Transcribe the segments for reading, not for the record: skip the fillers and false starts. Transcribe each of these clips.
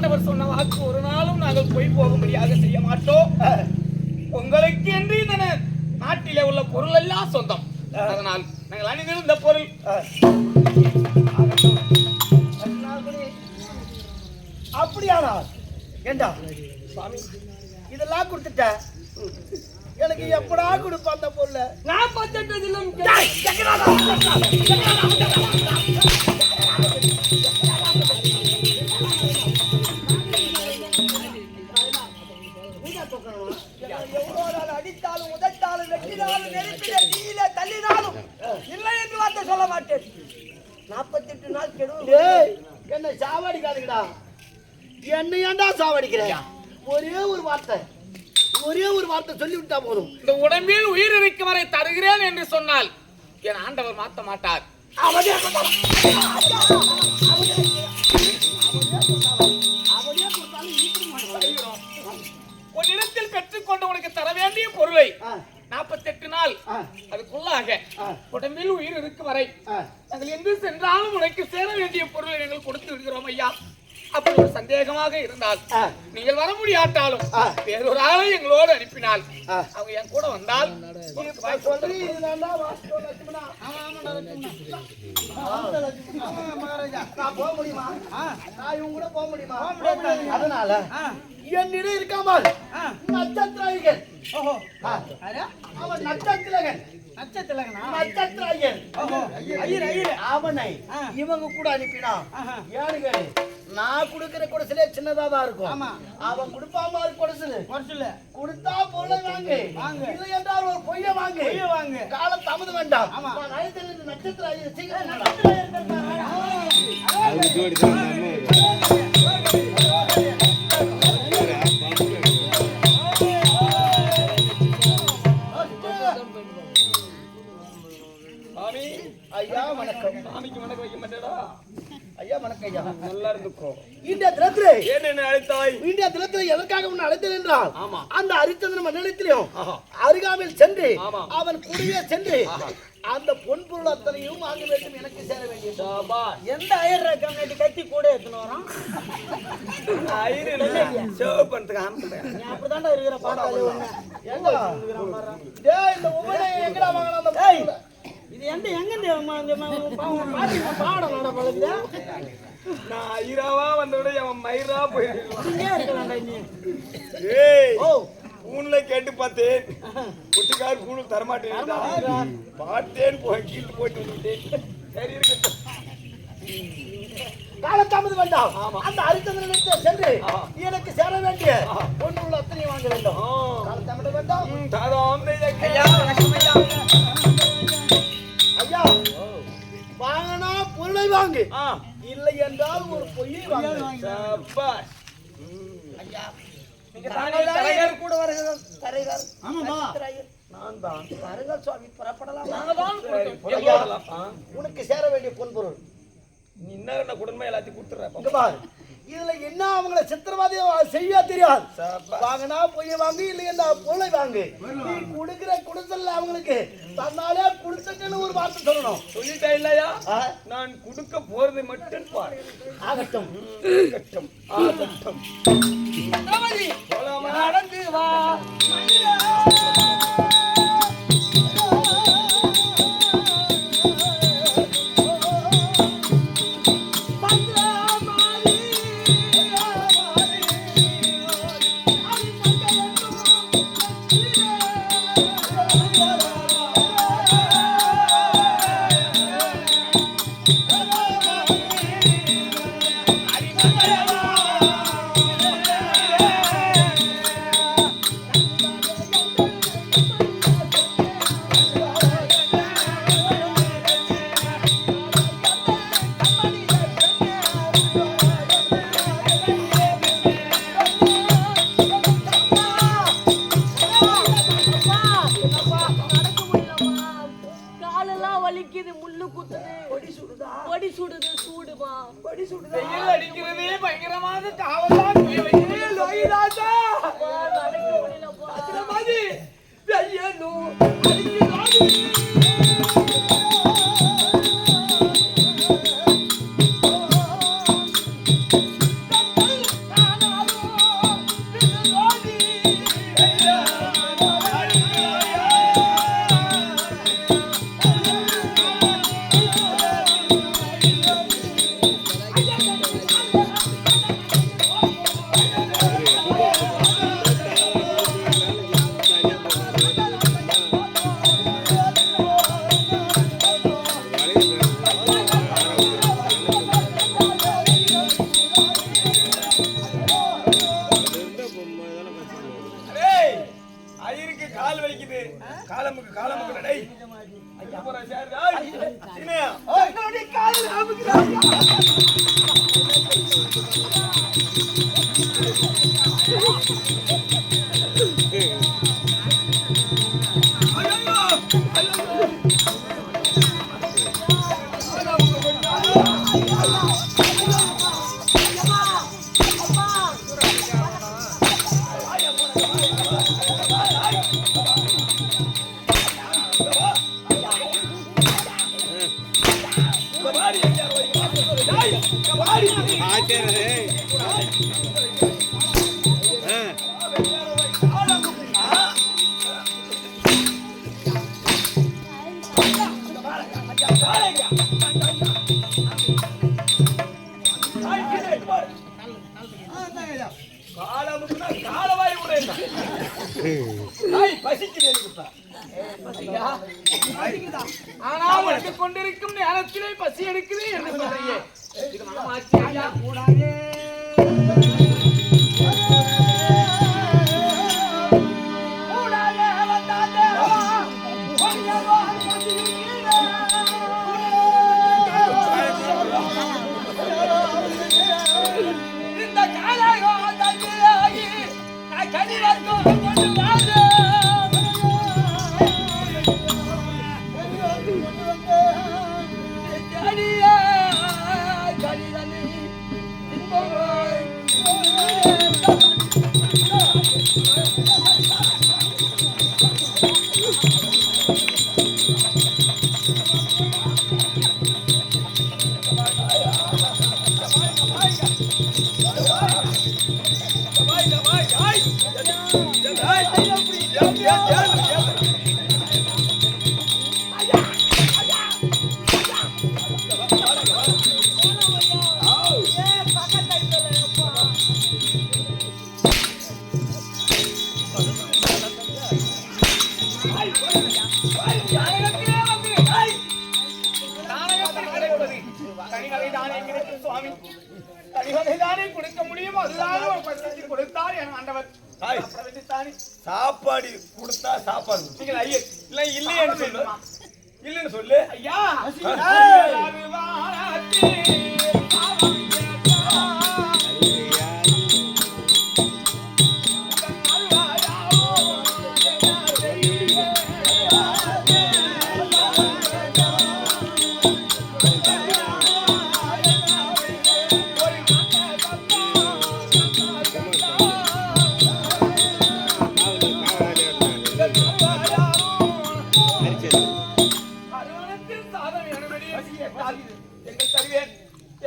ஆண்டவர் சொன்ன வாக்கு ஒரு நாளும் நாங்கள் போய் போகும்படியாக செய்ய மாட்டோம். உங்களுக்கு என்று இந்த நாட்டிலே உள்ள பொருள் எல்லாம் சொந்தம். அதனால் நாங்கள் அணிந்திருந்த பொருள் அப்படியானால் ஏண்டா சுவாமி இதெல்லாம் கொடுத்துட்ட எனக்கு எப்படா கொடுப்ப அந்த பொருளை? நான் 18 தினம் அடித்தாலும் உதைத்தாலும் வெட்டினாலும் நெருப்பிலே தீயில தள்ளினாலும் இல்லை என்று வார்த்தை சொல்ல மாட்டேன். 48 நாள் கெடுவு. என்ன சாவடிக்காதுங்கடா, என்ன ஏன்டா சாவடிக்கிறேன்? ஒரே ஒரு வார்த்தை சொல்லிவிட்டா போதும். இந்த உடம்பில் உயிர் இருக்கும் வரை தருகிறேன் என்று சொன்னால் என் ஆண்டவர் மாற்ற மாட்டார். ஒரு இடத்தில் பெற்றுக்கொண்டு உனக்கு தர வேண்டிய பொருளை 48 நாள் அதுக்குள்ளாக உடம்பில் உயிர் இருக்கும் வரை நாங்கள் எங்கு சென்றாலும் உனக்கு சேர வேண்டிய பொருளை நாங்கள் கொடுத்து விடுகிறோம் ஐயா. அப்படி ஒரு சந்தேகமாக இருந்தால் நீங்கள் வர முடியாட்டாலும் வேறொரு ஆளை எங்களோடு அனுப்பினால் அவங்க என் கூட வந்தால் அதனால என்னிடம் இருக்காமல் நட்சத்திராயகன் அவன் நட்சத்திராயகன் அவனை இவங்க கூட அனுப்பினா ஏனுங்க நான் கொடுக்கிற குடிசலே சின்னதா தான் இருக்கும். அவன் கொடுப்பாம குடிசல் கொடுத்தா பொருளை வாங்க இல்லை என்றால் ஒரு பொய்ய வாங்க காலம் தாமதம் வேண்டாம். நட்சத்திராயகன் ஐயா வணக்கம். சாமிக்கு வணக்கம் வைக்க மாட்டேடா ஐயா வணக்கம் ஐயா. நல்லா இருந்துக்கோ. இந்த தினத்திலே என்ன அழைத்தாய்? இந்த தினத்திலே எதற்காக உன்னை அழைத்தேன் என்றால் அந்த ஹரிச்சந்திரன் மண்டலத்திலும் அருகாமையில் சென்று அவன் கூடவே சென்று அந்த பொன் பொருள் அத்தனையும் வாங்க வேண்டும், எனக்கு சேர வேண்டியது. எந்த ஐயர் கம்யூனிட்டி கட்டி கூட எடுத்துன்னு வரான்? அப்படிதான்டா இருக்கிற பாட்டாளி இந்த ஒவ்வொரு எங்கடா வாங்கலாம்? இது எங்க பாடம் நட பழகுதா? நான் ஐராவா வந்தோட அவன் மயிரா போயிருக்கான். ஊன்ல கேட்டு பார்த்தேன், குட்டிக்கார் கூழு தரமாட்டேன் பார்த்தேன், கீழே போயிட்டு வந்துட்டேன். சரி இருக்கட்டும், காலத்தாமது வேண்டாம். அந்த ஹரிச்சந்திரன் சென்று எனக்கு சேர வேண்டிய பொண்ணு அத்தனையும் வாங்க வேண்டும். காலத்தாமது வேண்டாம். ஐயா வாங்கினா பொருளை வாங்கு, இல்லை என்றால் ஒரு பொய்யை வாங்க. ஐயா கூட வருகிறார் தரையார். நான் தான் தரையார் சுவாமி புறப்படலாம். உனக்கு சேர வேண்டிய பொன் பொருள் நீ என்ன குடும்பம் எல்லாத்தையும் கொடுத்துற. இதுல என்ன அவங்கள சித்திரவாதி செய்ய தெரியாது. வாங்கினா பொய்ய வாங்கு, இல்லை என்ற பொருளை வாங்கு. நீ கொடுக்கிற குடுத்தல் அவங்களுக்கு தன்னாலே கொடுத்துன்னு ஒரு வார்த்தை சொல்லணும். சொல்லிட்டா இல்லையா? நான் கொடுக்க போறது மட்டும் பாரு. ஆகட்டும் ஆகட்டும். நடந்து வா அடிக்கிறதே பயங்கரமாக காவலா ஆனால் வந்து கொண்டிருக்கும் நேரத்திலே பசி எடுக்குது என்று சொல்றீங்க. இது மனமாச்சு ஐயா. கூடாதே. இந்த காலகம் தங்கியாகி கனிவர்க்கம் கொண்டு வாங்க. சாப்பாடு கொடுத்தா சாப்பாடு இல்லைன்னு சொல்லு, இல்லைன்னு சொல்லு ஐயா.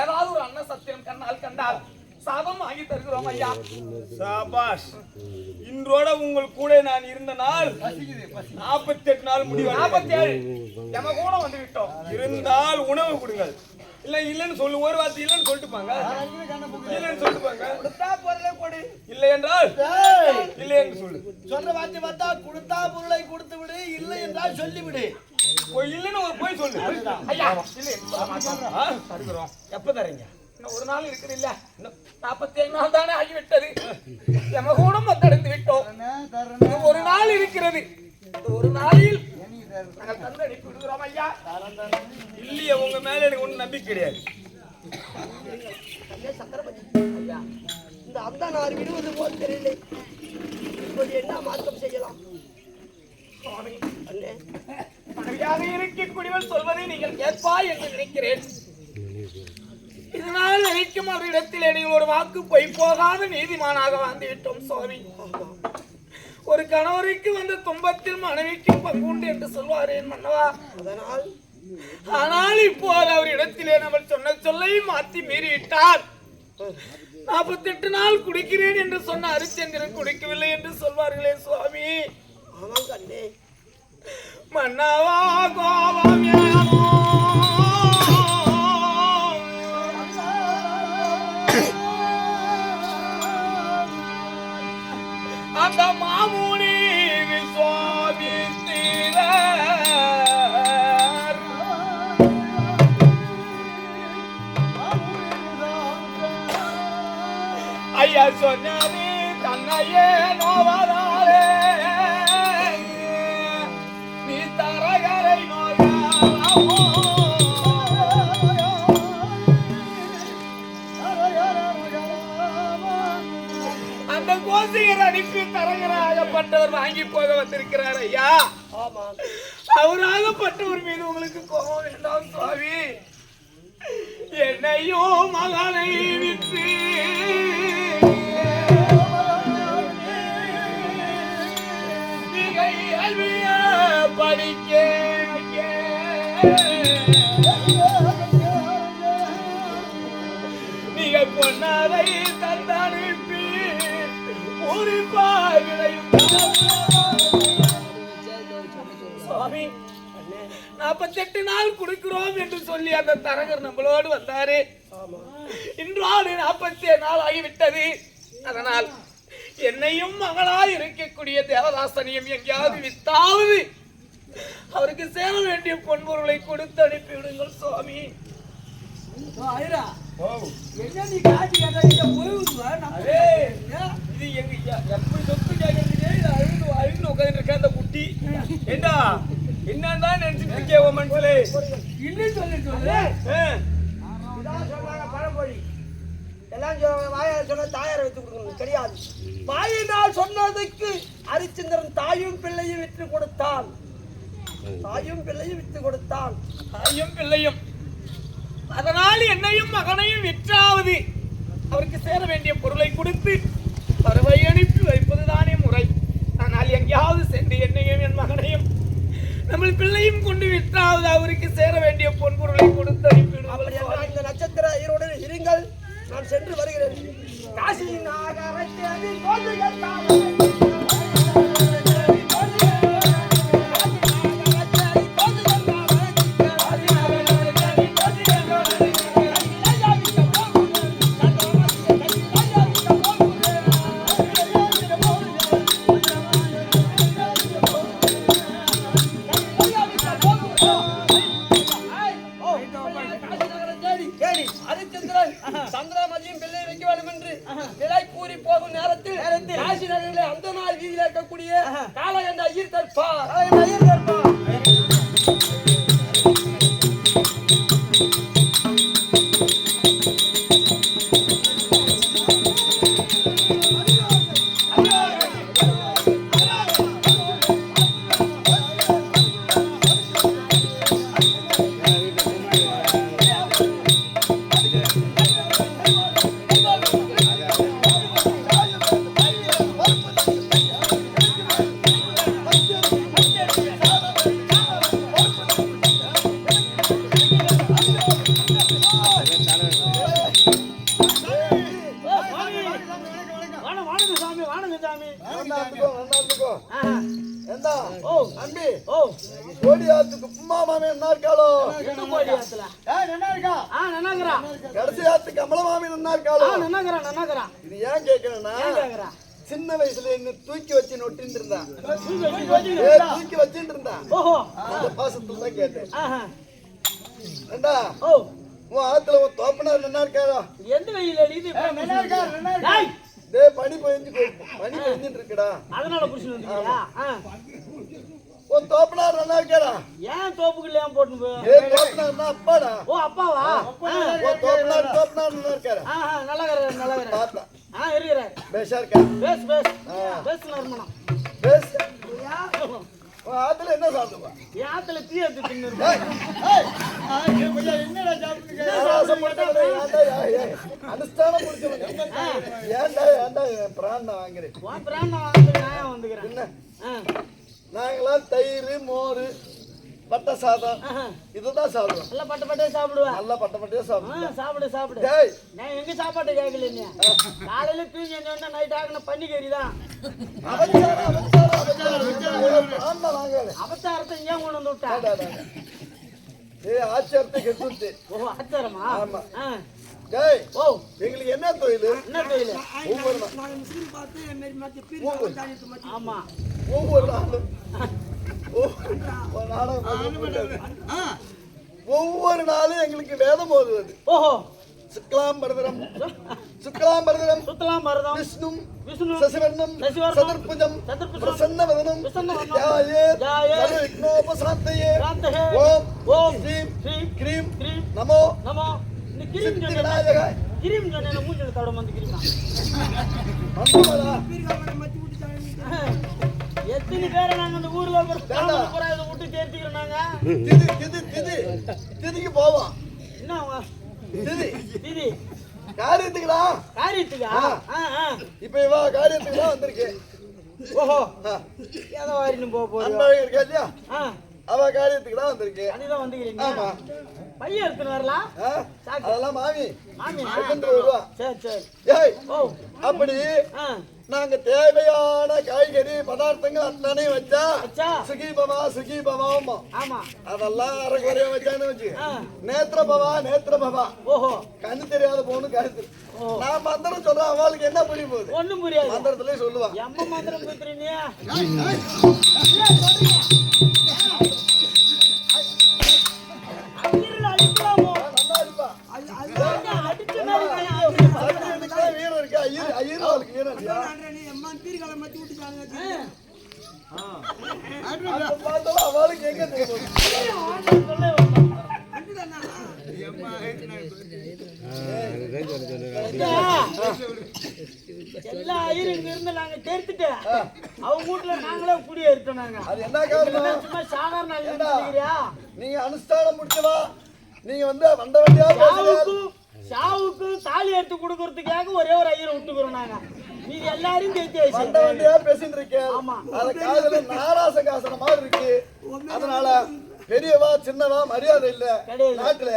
ஏதாவது ஒரு அன்ன சத்தியம் கண்ணால் கண்டால் சாதம் வாங்கி தருகிறோம் ஐயா. சாபாஷ். இன்றோட உங்கள் கூட நான் இருந்த நாள் 48 நாள் முடிவு. 47 நம்ம கூட வந்து விட்டோம். இருந்தால் உணவு கொடுங்கள். இல்ல இல்லன்னு சொல்லு, ஒரு வார்த்தை இல்லன்னு சொல்லிட்டுப்பாங்க. இல்லன்னு சொல்லிட்டுப்பாங்க. கொடுத்தா பொருளை கொடு. இல்லை என்றால் இல்லை என்று சொல்லு. சொல்ற வார்த்தை பார்த்தா கொடுத்தா பொருளை கொடுத்து விடு, இல்லை என்றால் சொல்லிவிடு. இல்லன்னு ஒரு போய் சொல்லு. ஐயா இல்லை தருகிறோம். எப்ப தரீங்க? இன்னும் ஒரு நாள் இருக்குது இல்ல, 47 நாள் தானே ஆகிவிட்டது. நம்ம கூட வந்தடைந்து விட்டோம். இன்னும் ஒரு நாள் இருக்கிறது. ஒரு நாளில் நாங்கள் தந்து அனுப்பி விடுகிறோம் ஐயா. இல்லையே, உங்க மேல எனக்கு ஒன்றும் நம்பிக்கை கிடையாது. ஐயா, இந்த அந்தானார் விடுவது போல் தெரியல. இப்போது என்ன மாற்றம் செய்யலாம்? மனைவியாக இருக்கக்கூடியவள் சொல்வதை நீங்கள் கேட்பாய் என்று நினைக்கிறேன். இதனால் நினைக்கும் ஒரு இடத்திலே நீங்கள் ஒரு வாக்கு பொய் போகாத நீதிமானாக வாழ்ந்து விட்டோம் சுவாமி. ஒரு கணவருக்கு வந்த துன்பத்தில் மனைவிக்கு பங்கு உண்டு என்று சொல்வாரேன் மன்னவா. ஆனால் இப்போது அவர் இடத்திலே நம்ம சொன்ன சொல்லை மாற்றி மீறிவிட்டார். 48 நாள் குடிக்கிறேன் என்று சொன்ன அரிச்சந்திரன் குடிக்கவில்லை என்று சொல்வார்களே சுவாமி. ஆமாம் கண்ணே. மன்னவா கோபம் ஏனோ அந்த மாமுனி விஸ்வாமித்திர ஐயா சொன்னது தன்னையே நோவதாலே நீ தரகரை நோயாமோ ஜோசியர் அனுப்பி தரகராகப்பட்டவர் வாங்கி போக வந்திருக்கிறார் ஐயா. அவராகப்பட்டவர் மீது உங்களுக்கு கோபம் வேண்டாம் சுவாமி. என்னையோ மகனை விட்டு படிக்க நீங்க பொன்னாரை தந்தனுப்பி ஒரு பாகளையும் சுவாமி 48 நாள் கொடுக்கிறோம் என்று சொல்லி அந்த தரகர் நம்மளோடு வந்தாரு. இன்றோடு 47 நாள் ஆகிவிட்டது. அதனால் என்னையும் மகளாய் இருக்கக்கூடிய தேவதாசனையும் எங்கேயாவது வித்தாவது அவருக்கு சேர வேண்டிய பொன்பொருளை கொடுத்து அனுப்பிவிடுங்கள் சுவாமி. என்ன நீ காட்சி கேட்டா போயிடுவா? இது எங்க எப்படி சொத்து கேட்கறதுக்கே அழுது உட்காந்துட்டு இருக்க அந்த குட்டி. ஏண்டா என்னதான் நினைச்சிட்டு இருக்கே உன் மனசுல? இல்லைன்னு சொல்லு. இதான் சொன்னாங்க பழமொழி. எல்லாம் வாயால் சொன்ன தாயாரை வைத்து கொடுக்கணும் கிடையாது. வாயினால் சொன்னதுக்கு ஹரிச்சந்திரன் தாயும் பிள்ளையும் விற்று கொடுத்தான். தாயும் பிள்ளையும் விற்று கொடுத்தான். தாயும் பிள்ளையும். அதனால் என்னையும் மகனையும் விற்றாவது அவருக்கு சேர வேண்டிய பொருளை கொடுத்து பறவை அனுப்பி வைப்பதுதானே முறை. ஆனால் எங்கேயாவது சென்று என்னையும் என் மகனையும் நம்ம பிள்ளையும் கொண்டு விற்றாவது அவருக்கு சேர வேண்டிய பொன்பொருளை கொடுத்து அனுப்பிவிடுவார்கள். இந்த நட்சத்திர ஐயருடன் இருங்கள், நான் சென்று வருகிறேன். காசி நாகரத்தேவி கோதுகள் சந்திரமதியும் பிள்ளை வைக்க வேண்டும் என்று விலை கூறி போகும் நேரத்தில் காசி நகரிலே அந்த நாள் வீதியில் இருக்கக்கூடிய காலகண்ட ஐயர் தற்பா சின்ன வயசுல என்ன தூக்கி வச்சு நொட்டின்னு இருந்தான். தூக்கி வச்சுட்டு இருந்தான். அந்த பாசத்துல தான் கேட்டேன். ஏண்டா உன் ஆத்துல உன் தோப்பனார் என்ன இருக்காரா? எந்த வெயில் அடிக்குது? பனி பெஞ்சுட்டு இருக்குடா. அதனால புடிச்சுட்டு உன் தோப்பனார் நல்லா இருக்காரா? ஏன் தோப்புக்குள்ள ஏன் போட்டு தோப்பனார்னா அப்பாடா. ஓ அப்பாவா? தோப்பனார் நல்லா இருக்காரா? நல்லா இருக்கிறார் நல்லா இருக்கிறார். இருக்கிறார். பேஷா இருக்கா? பேஸ் பேஸ் பேஸ் நர்மணம் பேஸ். ஆத்துல என்ன சாப்பிடுவா? என் ஆத்துல தீ எடுத்து தின்னு. என்னடா சாப்பிடுங்க? அனுஷ்டானம் முடிச்சவன். ஏன்டா பிராணம் வாங்குறேன்? பிராணம் வாங்குறேன் வந்துக்கிறேன். என்ன நாங்களாம் தயிர் மோர் பட்டை சாதம் இதுதான் சாப்பிடுவோம். நல்லா பட்ட பட்டையே சாப்பிடுவேன். நல்லா பட்ட பட்டையே சாப்பிடுவேன். சாப்பிடு சாப்பிடு. நான் எங்க சாப்பாட்டு கேட்கல நீ. காலையில தூங்கி என்ன நைட் ஆகின பன்னிக்கறி தான். அவதாரத்தை ஏன் கொண்டு வந்து விட்டா? ஆச்சாரத்தை கெடுத்து. ஓ ஆச்சாரமா? ஆமா. எங்களுக்கு என்ன தொழில்? என்ன தொழில்? ஆமா ஒவ்வொரு நாளும் எங்களுக்கு வேதம் ஓதுவது. ஓஹோ சுக்லாம் பரதரம் சுக்லாம் பரதரம் சுக்லாம் பரதரம் விஷ்ணும் விஷ்ணு சசிவர்ணம் சதுர்புஜம் பிரசன்னவதனம் த்யாயே சர்வவிக்னோபசாந்தயே ஓம் ஓம் ஸ்ரீம் ஸ்ரீம் க்ரீம் க்ரீம் நமோ நமோ. சித்தி விநாயக கிரீம் சொன்ன மூஞ்சில தட வந்து கிரீமா எத்தனை பேரை நாங்க அந்த ஊர்ல போற இதை விட்டு தேர்த்திக்கிறோம் நாங்க திதிக்கு போவோம் என்ன திதி தீதி காரியத்துக்குடா காரியத்துக்கா இப்ப இவ காரியத்துக்கு தான் வந்திருக்கு ஓஹோ ஏதோ வாரின்னு போக அந்த போறோம் இருக்கா இல்லையா அவ காரியத்துக்கு தான் வந்திருக்கு அதுதான் வந்துக்கிறீங்க ஆமா பையன் எடுத்துன்னு வரலாம் அதெல்லாம் மாமி மாமி எடுத்துட்டு வருவா சரி சரி ஏய் ஓ அப்படி ஆ நாங்க தேவையான காய்கறி பதார்த்தங்கள் அத்தனையும் வச்சா வச்சா சுகீபவா ஆமா அதெல்லாம் அரைக்குறைய வச்சான்னு வச்சு ஆ. நேத்திரபவா ஓஹோ கண்ணு தெரியாத போன்னு கருத்து ஓ நான் மந்திரம் சொல்றேன் அவளுக்கு என்ன புரிய போகுது ஒண்ணும் புரியாது மந்திரத்திலே சொல்லுவான் எம்ம மந்திரம் பேசுறீங்க நல்லா இருப்பா சத்தியனுக்கு வீரம் இருக்கு ஐயர் அவளுக்கு வீரம் இல்லையா அந்த பாட்டெல்லாம் அவளுக்கு எங்க தெரியும் எல்லா ஐயரும் இருந்து நாங்க தேர்த்துட்டு அவங்க வீட்டுல நாங்களே குடியேறிட்டோம் நாங்க அது என்ன காரணம் சும்மா சாதாரண ஆளு நினைக்கிறியா? நீங்க அனுஷ்டானம் முடிச்சவா நீங்க வந்து வந்த வண்டியா ஷாவுக்கு தாலி எடுத்து கொடுக்கறதுக்காக ஒரே ஒரு ஐயரை விட்டுக்கிறோம் நாங்க நீங்க எல்லாரையும் தேர்த்தி வந்த வண்டியா பேசிட்டு இருக்கேன் ஆமா. அது காதல நாராசகாசன மாதிரி இருக்கு அதனால பெரியவா சின்னவா மரியாதை இல்ல கிடையாது. நாட்டுல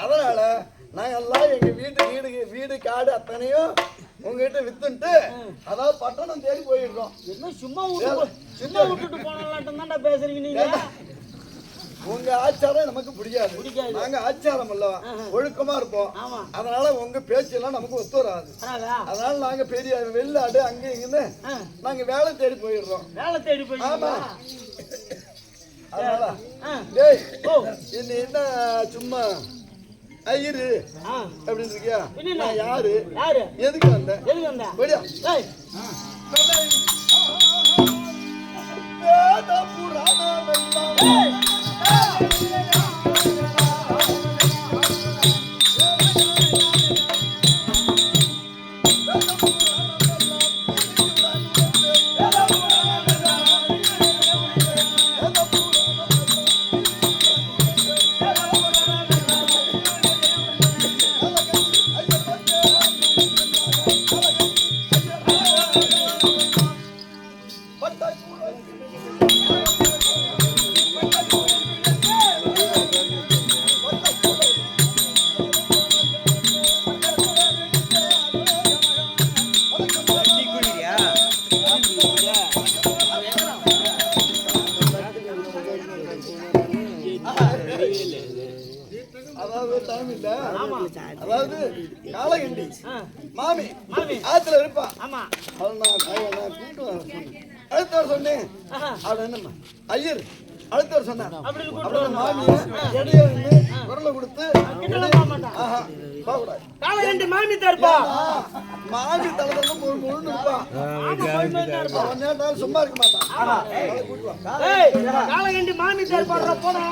அதனால நாங்க எல்லாம் எங்க வீடு காடு அத்தனையும் உங்ககிட்ட வித்துட்டு அதாவது பட்டணம் தேடி போயிடுறோம் என்ன சும்மா விட்டுட்டு போனலாட்டம் தான்டா பேசுறீங்க நீங்க உங்க ஆச்சாரம் நமக்கு பிடிக்காது பிடிக்காது. நாங்க ஆச்சாரம் இல்லவா ஒழுக்கமா இருப்போம் ஆமா. அதனால உங்க பேச்செல்லாம் நமக்கு ஒத்து வராது அதாதா? அதனால நாங்க பெரிய வெளிநாடு அங்க இங்கன்னு நாங்க வேலை தேடி போயிடுறோம் வேலை தேடி போய் ஆமா அதனால ஆ. டேய் ஓ என்ன சும்மா ஐயரு ஆ. அப்படின்னு இருக்கியா பின்ன நான் யாரு யாரு எதுக்கு வந்த எதுக்கு வந்த போடியா ஏய் வேத புராணமெல்லாம் அதாவது டைம் இல்ல அதாவது காலகண்டி மாமி ஆத்துல இருப்பா ஆமா அவள் நான் கூப்பிட்டு வர சொன்னேன் அடுத்த வர சொன்னேன் அவள் என்னம்மா ஐயர் அடுத்த வர சொன்னேன் அப்படி அப்புறம் மாமியை இடையே இருந்து குரலை கொடுத்து ஆஹா போகக்கூடாது காலகண்டி மாமி தருப்பா மாமி தலைதான் முழுன்னு இருப்பான் அவன் நேரம் சும்மா இருக்க மாட்டான் அவளை கூட்டு வா ஏய் காலகண்டி மாமி தருப்பா போடா